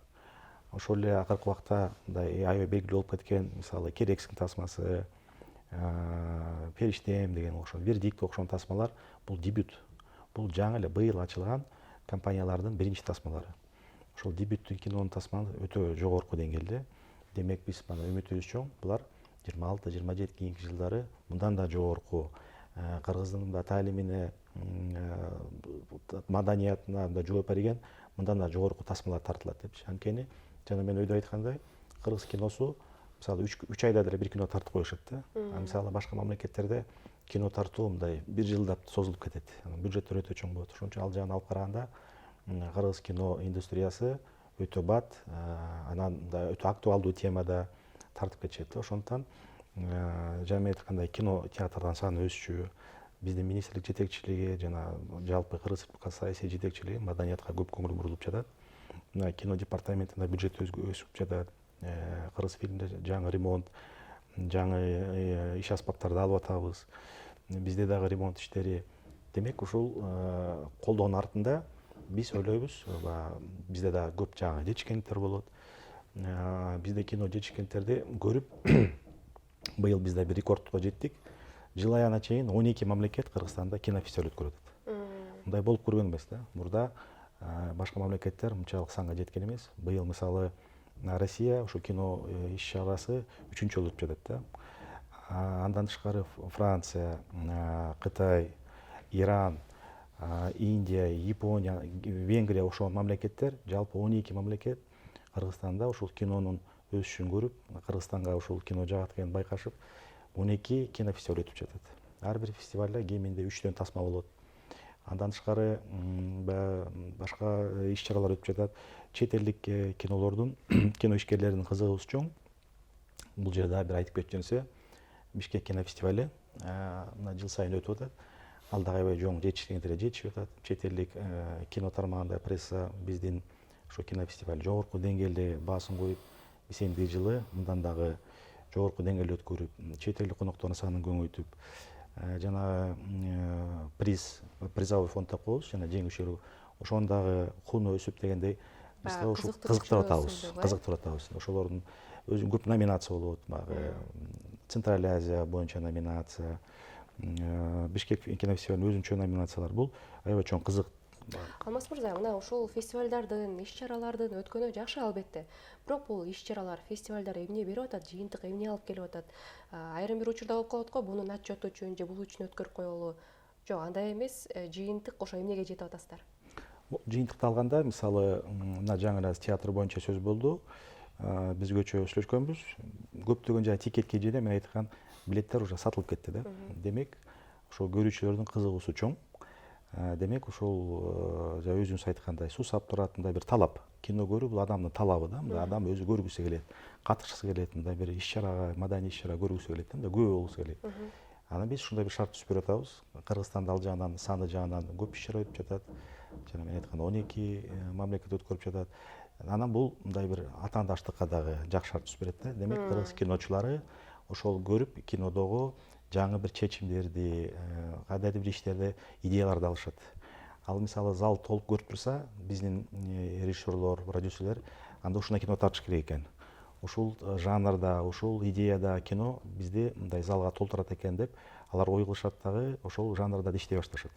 Ошол эле акыркы убакта мындай аябай белгилүү болуп кеткен, мисалы Керексиң тасмасы, Периштем деген окшон, Вердикт окшон тасмалар бул дебют. Бул жаңы эле быйыл ачылган компаниялардын биринчи тасмалары. Ошол дебюттүү кинонун тасмасы өтө жогорку деңгээлде. Демек биз мына үмүтүбүз чоң. Булар 26-27 кийинки жылдары мындан да жогорку кыргыздын да таалимине, маданиятына да жооп берген мындан да жогорку тасмалар тартылат депчи. Анткени жана мен өйдө айткандай, кыргыз киносу мисалы 3 айда деле бир кино тартып коюшат да. Мисалы башка мамлекеттерде кино тартуу мындай 1 жылдап созулуп кетет. Бюджеттер өтө чоң болот. Ошон үчүн ал жагын алып караганда кыргыз кино индустриясы өтө бат, анан да өтө актуалдуу темада тартып кетишет. Ошондуктан жана мен айткандай кино театрдын саны өсчү, биздин министрлик жетекчилиги жана жалпы Кыргыз Республикасы саясий жетекчилиги маданиятка көп көңүл бурулуп жатат. Мына кино департаментинде бюджет өсүп жатат. Кыргыз фильмде жаңы ремонт, жаңы иш аспаптарды алып атабыз. Бизде дагы ремонт иштери. Демек ушул колдоонун артында биз ойлойбуз, бизде дагы көп жаңы жетишкендиктер болот. Бизде кино жетишкендиктерди көрүп быйыл биз да бир рекордко жеттик. Жыл аягына чейин 12 мамлекет Кыргызстанда кинофестиваль өткөрүп атат. Мындай болуп көргөн эмес да. Мурда башка мамлекеттер мынчалык санга жеткен эмес. Быйыл мисалы Россия ошо кино иш чарасы 3-чү жолу өтүп жатат да. Андан тышкары Франция, Кытай, Иран, Индия, Япония, Венгрия ошол мамлекеттер, жалпы 12 мамлекет Кыргызстанда ошол кинонун өсүшүн көрүп, Кыргызстанга ошол кино жагат экенин байкашып, 12 кинофестиваль өтүп жатат. Ар бир фестивалда кеминде 3төн тасма болот. Андан тышкары башка иш чаралар өтүп жатат. Чет элдик кинолордун, кино ишкерлеринин кызыгуусу чоң. Бул жерде бир айтып кетип жөнсө, Бишкек кинофестивали мына жыл сайын өтүп атат. Ал дагы аябай жоң жетишкендер жетишип атат. Чет элдик кино тармагында пресса биздин ошо кинофестиваль жогорку деңгээлде баасын коюп, бисемби жылы мындан дагы жогорку деңгээлде өткөрүп, чет элдик коноктордун санын көбөйтүп, жана призовой фонд деп коебуз, жана жеңүүчүлөр ошону дагы кууну өсүп дегендей биз да ошо кызыктырып атабыз. Ошолордун өзү көп номинация болот, баягы Центральная Азия боюнча номинация, Бишкек кинофестивалынын өзүнчө номинациялар. Бул аябай чоң кызык. Алмаз мырза, мына ошол фестивалдардын, иш чаралардын өткөнү жакшы албетте. Бирок бул иш чаралар, фестивалдар эмне берип атат, жыйынтык эмне алып келип атат? Айрым бир учурда болуп калат го, бунун отчету үчүн же бул үчүн өткөрүп коелу. Жок, андай эмес, жыйынтык ошо эмнеге жетип атасыздар? Жыйынтыкты алганда, мисалы, мына жаңы эле театр боюнча сөз болду. Биз көчө сүйлөшкөнбүз. Көптөгөн жай тикет кежеде мен айткан билеттер уже сатылып кетти да. Демек, ошол көрүүчүлөрдүн кызыгуусу чоң. Демек, ошол өзүңүз айткандай сусап турат мындай бир талап. Кино көрүү бул адамдын талабы да. Мындай адам өзү көргүсү келет, катышкысы келет, мындай бир иш чарага, маданий иш чара көргүсү келет, мындай күбө болгусу келет. Анан биз ушундай бир шарт түзүп берип атабыз. Кыргызстанда ал жагынан саны жагынан көп иш чара өтүп жатат. Жана мен айткан 12 мамлекет өткөрүп жатат. Анан бул мындай бир атаандаштыкка дагы жакшы шарт түзүп берет да. Демек, кыргыз киночулары ошол көрүп кинодогу жаңы бир чечимдерди, кандайдыр бир иштерди, идеяларды алышат. Ал мисалы зал толуп көрүп турса, биздин режиссерлор, продюсерлер анда ушундай кино тартыш керек экен. Ушул жанрда, ушул идеяда кино бизди мындай залга толтурат экен деп, алар ой кылышат дагы, ошол жанрда иштей башташат.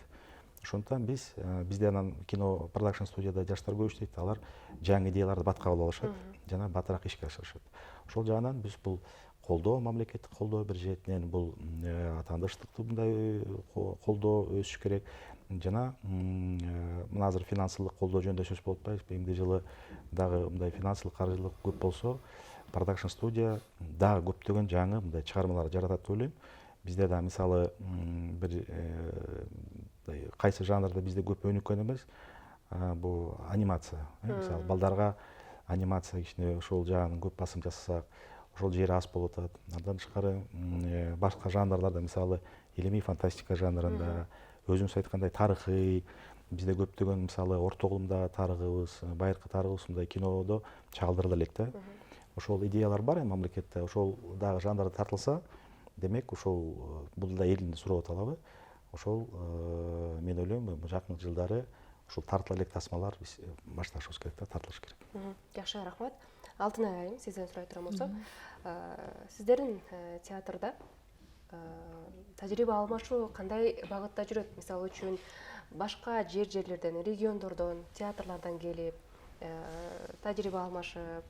Ошондуктан бизде анан кино продакшн студияда жаштар көп иштейт, алар жаңы идеяларды батка кылып алышат, жана батыраак ишке ашырышат. Ошол жагынан биз бул колдоо, мамлекеттик колдоо бир жетинен бул атаандаштыкты мындай колдоо өсүш керек. Жана мына азыр финансылык колдоо жөнүндө сөз болуп атпайбызбы? Эмди жылы дагы мындай финансылык каржылык көп болсо, продакшн студия дагы көптөгөн жаңы мындай чыгармалар жаратат деп ойлойм. Бизде да мисалы бир кайсы жанрда бизде көп өнүккөн эмес, бул анимация. Мисалы балдарга анимация кичине ошол жагын көп басым жасасак, ошол жери аз болуп атат. Андан тышкары башка жанрларда, мисалы илимий фантастика жанрында, өзүңүз айткандай тарыхый, бизде көптөгөн мисалы орто кылымда тарыгыбыз, байыркы тарыгыбыз мындай кинодо чагылдырыла элек да. Ошол идеялар бар мамлекетте, ошол дагы жанрда тартылса, демек ошол бул да элдин сурап аталабы. Ошол мен ойлойм, жакын жылдары ошол тартыла элек тасмалар биз башташыбыз керек да, тартылыш керек. Жакшы, рахмат. Алтынай айым, сизден сурай турам болсок, сиздердин театрда тажрыйба алмашуу кандай багытта жүрөт? Мисалы үчүн башка жерлерден, региондордон, театрлардан келип, тажрыйба алмашып,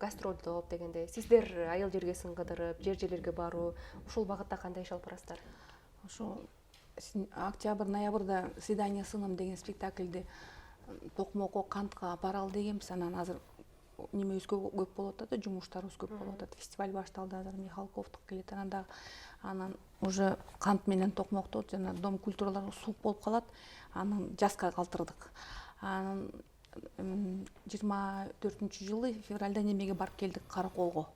гастролдоп дегендей, сиздер айыл жергесин кыдырып, жерлерге баруу, ушул багытта кандай иш алып барасыздар? Ошо октябрь, ноябрда «Свидание с сыном» деген спектакльди Токмокко, Кантка апаралы дегенбиз. Анан азыр немебиз көп болуп атат, жумуштарыбыз көп болуп атат. Фестиваль башталды, азыр Михалковдук келет. Анан уже Кант менен Токмокто жана Дом культуралар суук болуп калат. Анан жазга калтырдык. Анан 24-жылы февралда немеге барып келдик, Караколго.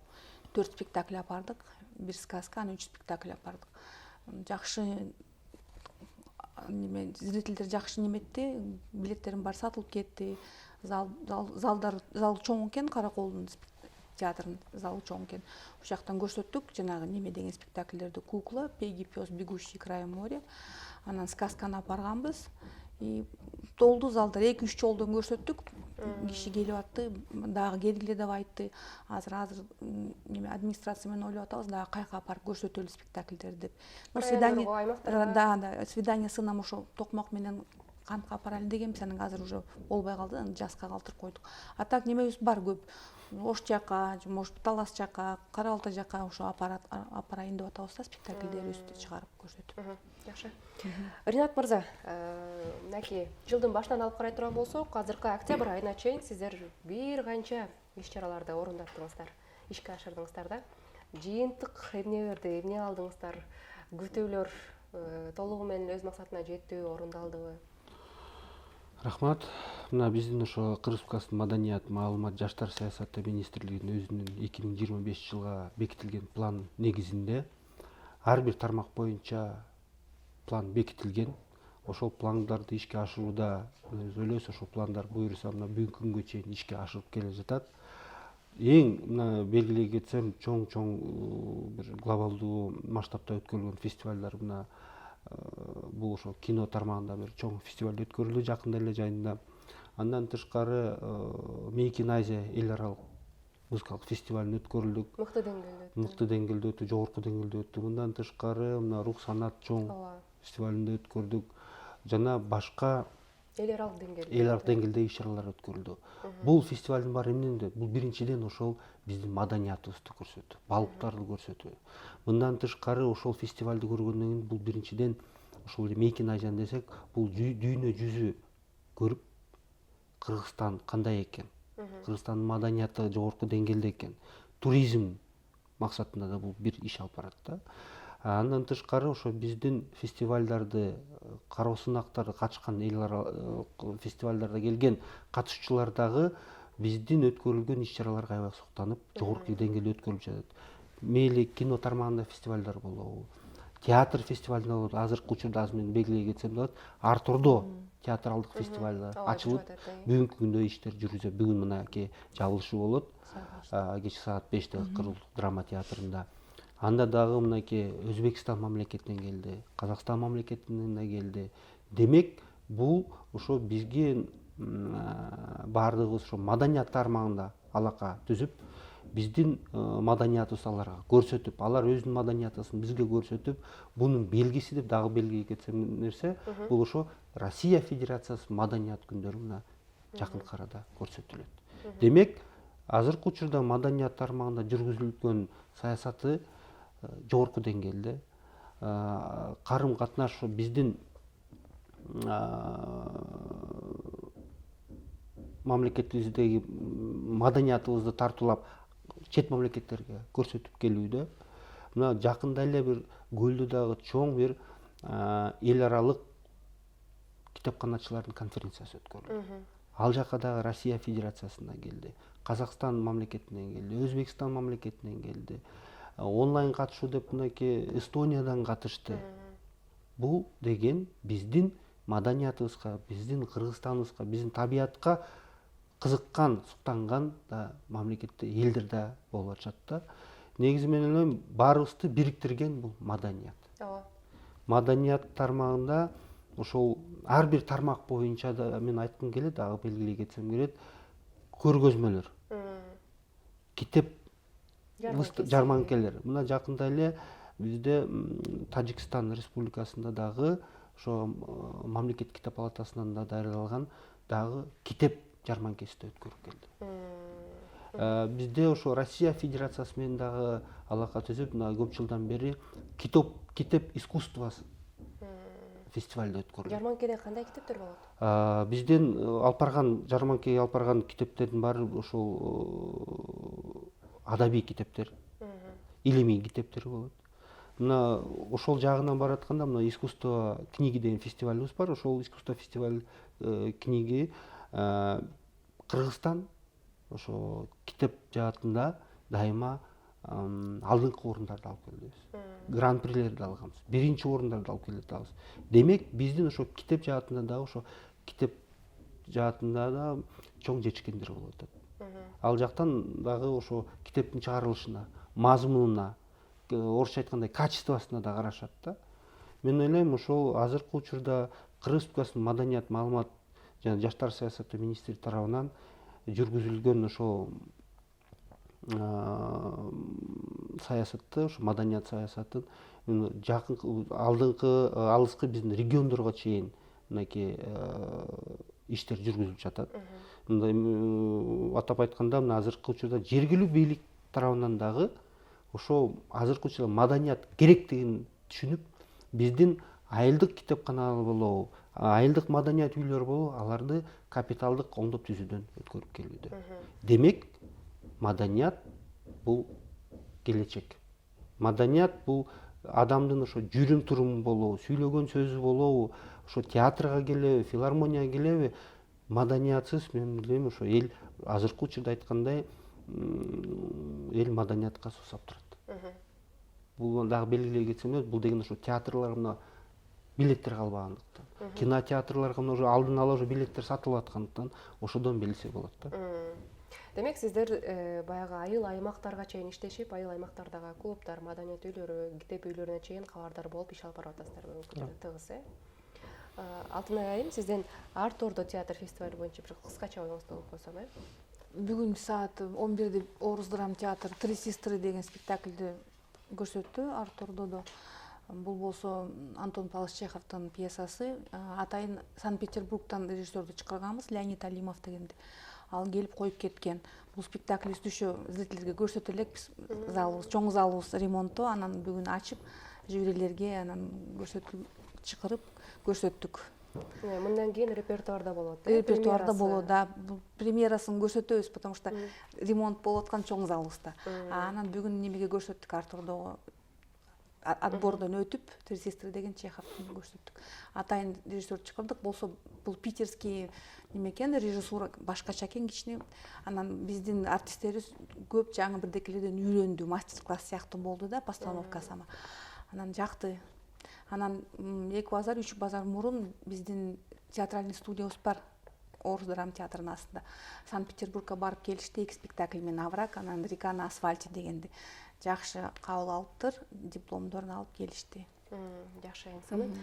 4 спектакль апардык, 1 сказка, анан 3 спектакль апардык. Жакшы зрительдер жакшы неметти, билеттерим бар сатылып кетти. Зал чоң экен, Караколдун театрынын залы чоң экен. Ошол жактан көрсөттүк жанагы неме деген спектакльдерди: Кукла, Пеги пёс, Бегущий край моря. Анан сказканы апарганбыз. Толду залдар, 2-3 жолдон көрсөттүк. Киши келип атты, дагы келгиле деп айтты. Азыр неме администрация менен ойлоп атабыз, дагы кайка апарып көрсөтөлү спектакльдерди деп. «Свидание с сыном» ошо Токмок менен Кантка апаралы дегенбиз, анан азыр уже болбой калды, жазга калтырып койдук. А так немебиз бар көп. Ош жака, может Талас жака, Кара Алтай жака ошо апарайын деп атабыз да, спектакльдерибизди чыгарып көрсөтүп. Жакшы. Ринат мырза, мынакей жылдын башынан алып карай турган болсок, азыркы октябрь айына чейин сиздер бир канча иш-чараларды орундаттыңыздар, ишке ашырдыңыздар да. Жыйынтык эмне алдыңыздар? Күтүүлөр толугу менен өз максатына жеттүбү, орундалдыбы? Рахмат. Мына биздин ошо Кыргыз Республикасынын Маданият, маалымат, жаштар саясаты министрлигинин өзүнүн 2025 жылга бекитилген план негизинде ар бир тармак боюнча план бекитилген. Ошол пландарды ишке ашырууда өзү ойлойбуз, ошол пландар буюрса мына бүгүнкү күнгө чейин ишке ашырып келе жатат. Эң мына белгилей кетсем, чоң бир глобалдуу масштабта өткөрүлгөн фестивалдар мына бул ошо кино тармагында бир чоң фестиваль өткөрүлдү жакында эле жайында. Андан тышкары Мейкин Азия эл аралык музыкалык фестивалын өткөрүлдүк. Мыкты деңгээлде өтү, жогорку деңгээлде өттү. Мындан тышкары мына Рух санат чоң фестивалында өткөрдүк. Жана башка эл аралык деңгээлде иш-чаралар өткөрүлдү. Бул фестивалдын баары эмнеде? Бул биринчиден ошол биздин маданиятыбызды көрсөтүү, балыктарды көрсөтүү. Мындан тышкары ошол фестивалды көргөндөн кийин бул биринчиден ошол Мейкин Азияны десек, бул дүйнө жүзү көрүп Кыргызстан кандай экен, Кыргызстандын маданияты жогорку деңгээлде экен, туризм максатында да бул бир иш алып барат да. Андан тышкары ошо биздин фестивалдарды, кароо сынактары катышкан эл аралык фестивалдарда келген катышуучулар дагы биздин өткөрүлгөн иш-чараларга аябай суктанып, жогорку деңгээлде өткөрүлүп жатат. Мейли кино тармагында фестивалдар болобу, театр фестивалында болот. Азыркы учурда азыр мен белгилей кетсем болот, Артурдо театралдык фестиваль ачылып, бүгүнкү күндө иштер жүрүзөт. Бүгүн мынакей жабылышы болот. Кечки саат 5-те Кыргыз драма театрында. Анда дагы мынакей Өзбекстан мамлекетинен келди, Казакстан мамлекетинен да келди. Демек, бул ошо бизге баардыгыбыз ошо маданият тармагында алака түзүп, биздин маданиятыбызды аларга көрсөтүп, алар өзүнүн маданиятын бизге көрсөтүп, бунун белгиси деп дагы белгилей кетсем нерсе, бул ошо Россия Федерациясынын маданият күндөрү мына жакынкы арада көрсөтүлөт. Демек, азыркы учурда маданият тармагында жүргүзүлгөн саясаты жогорку деңгээлде, карым-катнаш биздин мамлекетибиздеги маданиятыбызды тартуулап чет мамлекеттерге көрсөтүп келүүдө. Мына жакында эле бир Көлдү дагы чоң бир эл аралык китепканачылардын конференциясы өткөрүлдү. Ал жака дагы Россия Федерациясынан келди, Казакстан мамлекетинен келди, Өзбекстан мамлекетинен келди. Онлайн катышуу деп мынакей Эстониядан катышты. Бул деген биздин маданиятыбызга, биздин Кыргызстаныбызга, биздин табиятка кызыккан, суктанган да мамлекетте элдер да болуп атышат да. Негизи мен ойлойм, баарыбызды бириктирген бул маданият. Маданият тармагында ошол ар бир тармак боюнча да мен айткым келет, дагы белгилей кетсем келет, көргөзмөлөр, китеп жарманкелер. Мына жакында эле бизде Тажикстан Республикасында дагы ошо мамлекет китеп палатасынан да даярдалган дагы китеп жарманкеси өткөрүп келди. Бизде ошо Россия Федерациясы менен дагы алака түзүп, мына көп жылдан бери китеп искусствосы фестивалда өткөрүлөт. Жарманкеде кандай китептер болот? Бизден алып барган жарманкеге алып барган китептердин баары ошол адабий китептер, илимий китептер болот. Мына ошол жагынан баратканда, мына искусство книги деген фестивалыбыз бар. Ошол искусство фестиваль книги Кыргызстан ошо китеп жаатында дайыма алдыңкы орундарды алып келебиз. Гран-прилерди алганбыз, биринчи орундарды алып келе жатабыз. Демек, биздин ошо китеп жаатында дагы ошо китеп жаатында да чоң жетишкендер болуп атат. Ал жактан дагы ошо китептин чыгарылышына, мазмунуна, орусча айткандай качествосуна да карашат да. Мен ойлойм, ошол азыркы учурда Кыргыз Республикасынын маданият, маалымат жана жаштар саясаты министрлиги тарабынан жүргүзүлгөн ошо саясатты, ошо маданият саясатын жакын алыскы биздин региондорго чейин мынакей иштер жүргүзүлүп жатат. Мындай атап айтканда, мына азыркы учурда жергиликтүү бийлик тарабынан дагы ошо азыркы учурда маданият керектигин түшүнүп, биздин айылдык китепканалар болобу, айылдык маданият үйлөр болобу, аларды капиталдык оңдоп түзүүдөн өткөрүп келүүдө. Демек, маданият бул келечек. Маданият бул адамдын ошо жүрүм туруму болобу, сүйлөгөн сөзү болобу, ошо театрга келеби, филармонияга келеби, маданиятсыз мен билем ошо эл азыркы учурда айткандай эл маданиятка сусап турат. Бул дагы белгилей кетсем, бул деген ошо театрларга мына билеттер калбагандыктан, кинотеатрларга мына уже алдын ала уже билеттер сатылып аткандыктан ошодон билсе болот да. Демек, сиздер баягы айыл аймактарга чейин иштешип, айыл аймактардагы клубдар, маданият үйлөрү, китеп үйлөрүнө чейин кабардар болуп иш алып барып атасыздар бүгүнкү тыгыз. Алтынай айым, сизден Артурдо театр фестивали боюнча бир кыскача оюңузду угуп койсом, Бүгүн саат 11-де Орус драм театр «Три сестры» деген спектакльди көрсөттү Артурдодо. Бул болсо Антон Павлович Чеховдун пьесасы. Атайын Санкт-Петербургтан режиссерду чакырганбыз, Леонид Алимов дегенди. Ал келип коюп кеткен. Бул спектакль түшө зрительдерге көрсөтө элекпиз. Залыбыз, чоң залыбыз ремонттоо, анан бүгүн ачып, жюрилерге анан чакырып көрсөттүк. Мындан кийин репертуарда болот. Репертуарда болот, да. Премьерасын көрсөтөбүз, потому что ремонт болуп аткан чоң залыбызда. Анан бүгүн немеге көрсөттүк, Артурдо отбордон өтүп, «Три сестры» деген Чеховдун көрсөттүк. Атайын режиссер чакырдык, болсо бул питерский немекен, режиссура башкача экен, кичине. Анан биздин артисттерибиз көп жаңы бирдекелерден үйрөндү, мастер-класс сыяктуу болду да, постановкасы. Анан жакты. Анан 2 базар, 3 базар мурун биздин театральный студиябыз бар, Орус драм театрынын астында. Санкт-Петербургка барып келишти, 2 спектакль менен «Авраг», анан «Река на асфальте» дегенди. Жакшы кабыл алыптыр, дипломдорун алып келишти. Жакшы айыңсаны.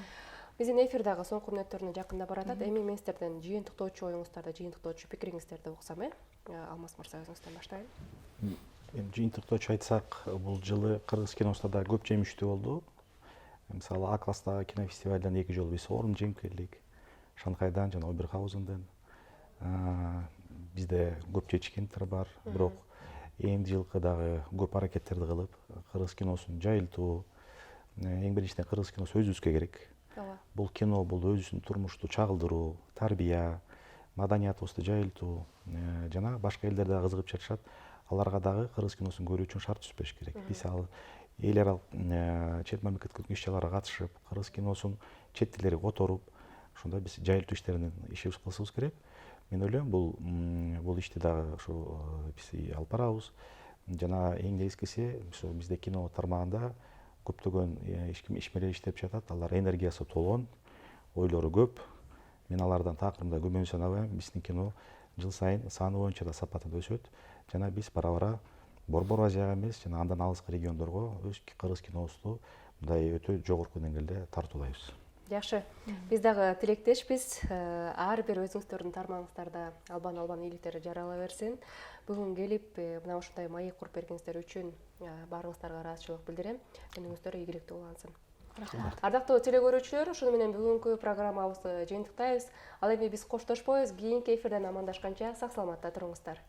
Биздин эфирдагы соңку мүнөттөрүнө жакында баратат. Эми мен сиздерден жыйынтыктоочу оюңуздарды, жыйынтыктоочу пикириңиздерди угсам, Алмаз мырза, өзүңүздөн баштайын. Эми жыйынтыктоочу айтсак, бул жылы кыргыз киносунда да көп жемиштүү болду. Мисалы, А класстагы кинофестивалдан 2 жолу биз орун жеңип келдик. Шанхайдан жана Оберхаузенден. Бизде көп жетишкендер бар, бирок эми жылкы дагы көп аракеттерди кылып, кыргыз киносун жайылтуу, эң биринчиден кыргыз киносу өзүбүзгө керек. Бул кино бул өзүнүн турмушту чагылдыруу, тарбия, маданиятыбызды жайылтуу жана башка элдер дагы кызыгып жатышат. Аларга дагы кыргыз киносун көрүү үчүн шарт түзбөш керек. Биз ал эл аралык чет мамлекеттик иш-чараларга катышып, кыргыз киносун чет тилдерге которуп, ошондо биз жайылтуу иштеринен ишибиз кылышыбыз керек. Мен ойлойм бул ишти дагы ошо биз алып барабыз. Жана эң негизгиси бизде кино тармагында көптөгөн ишмерлер иштеп жатат. Алар энергиясы толгон, ойлору көп. Мен алардан такырымда күмөн санабайм. Биздин кино жыл сайын саны боюнча да сапаты да өсөт. Жана биз бара Борбор Азияга эмес, жана андан алыскы региондорго өз кыргыз кинобузду мындай өтө жогорку деңгээлде тартуулайбыз. Жакшы. Биз дагы тилектешпиз. Ар бир өзүңүздөрдүн тармагыңыздарда албан ийгиликтер жарала берсин. Бүгүн келип мына ушундай маек куруп бергениңиздер үчүн баарыңыздарга ыраазычылык билдирем. Күнүңүздөр ийгиликтүү улансын. Рахмат. Ардактуу телекөрүүчүлөр, ушуну менен бүгүнкү программабызды жыйынтыктайбыз. Ал эми биз коштошпойбуз. Кийинки эфирден амандашканча сак саламатта туруңуздар.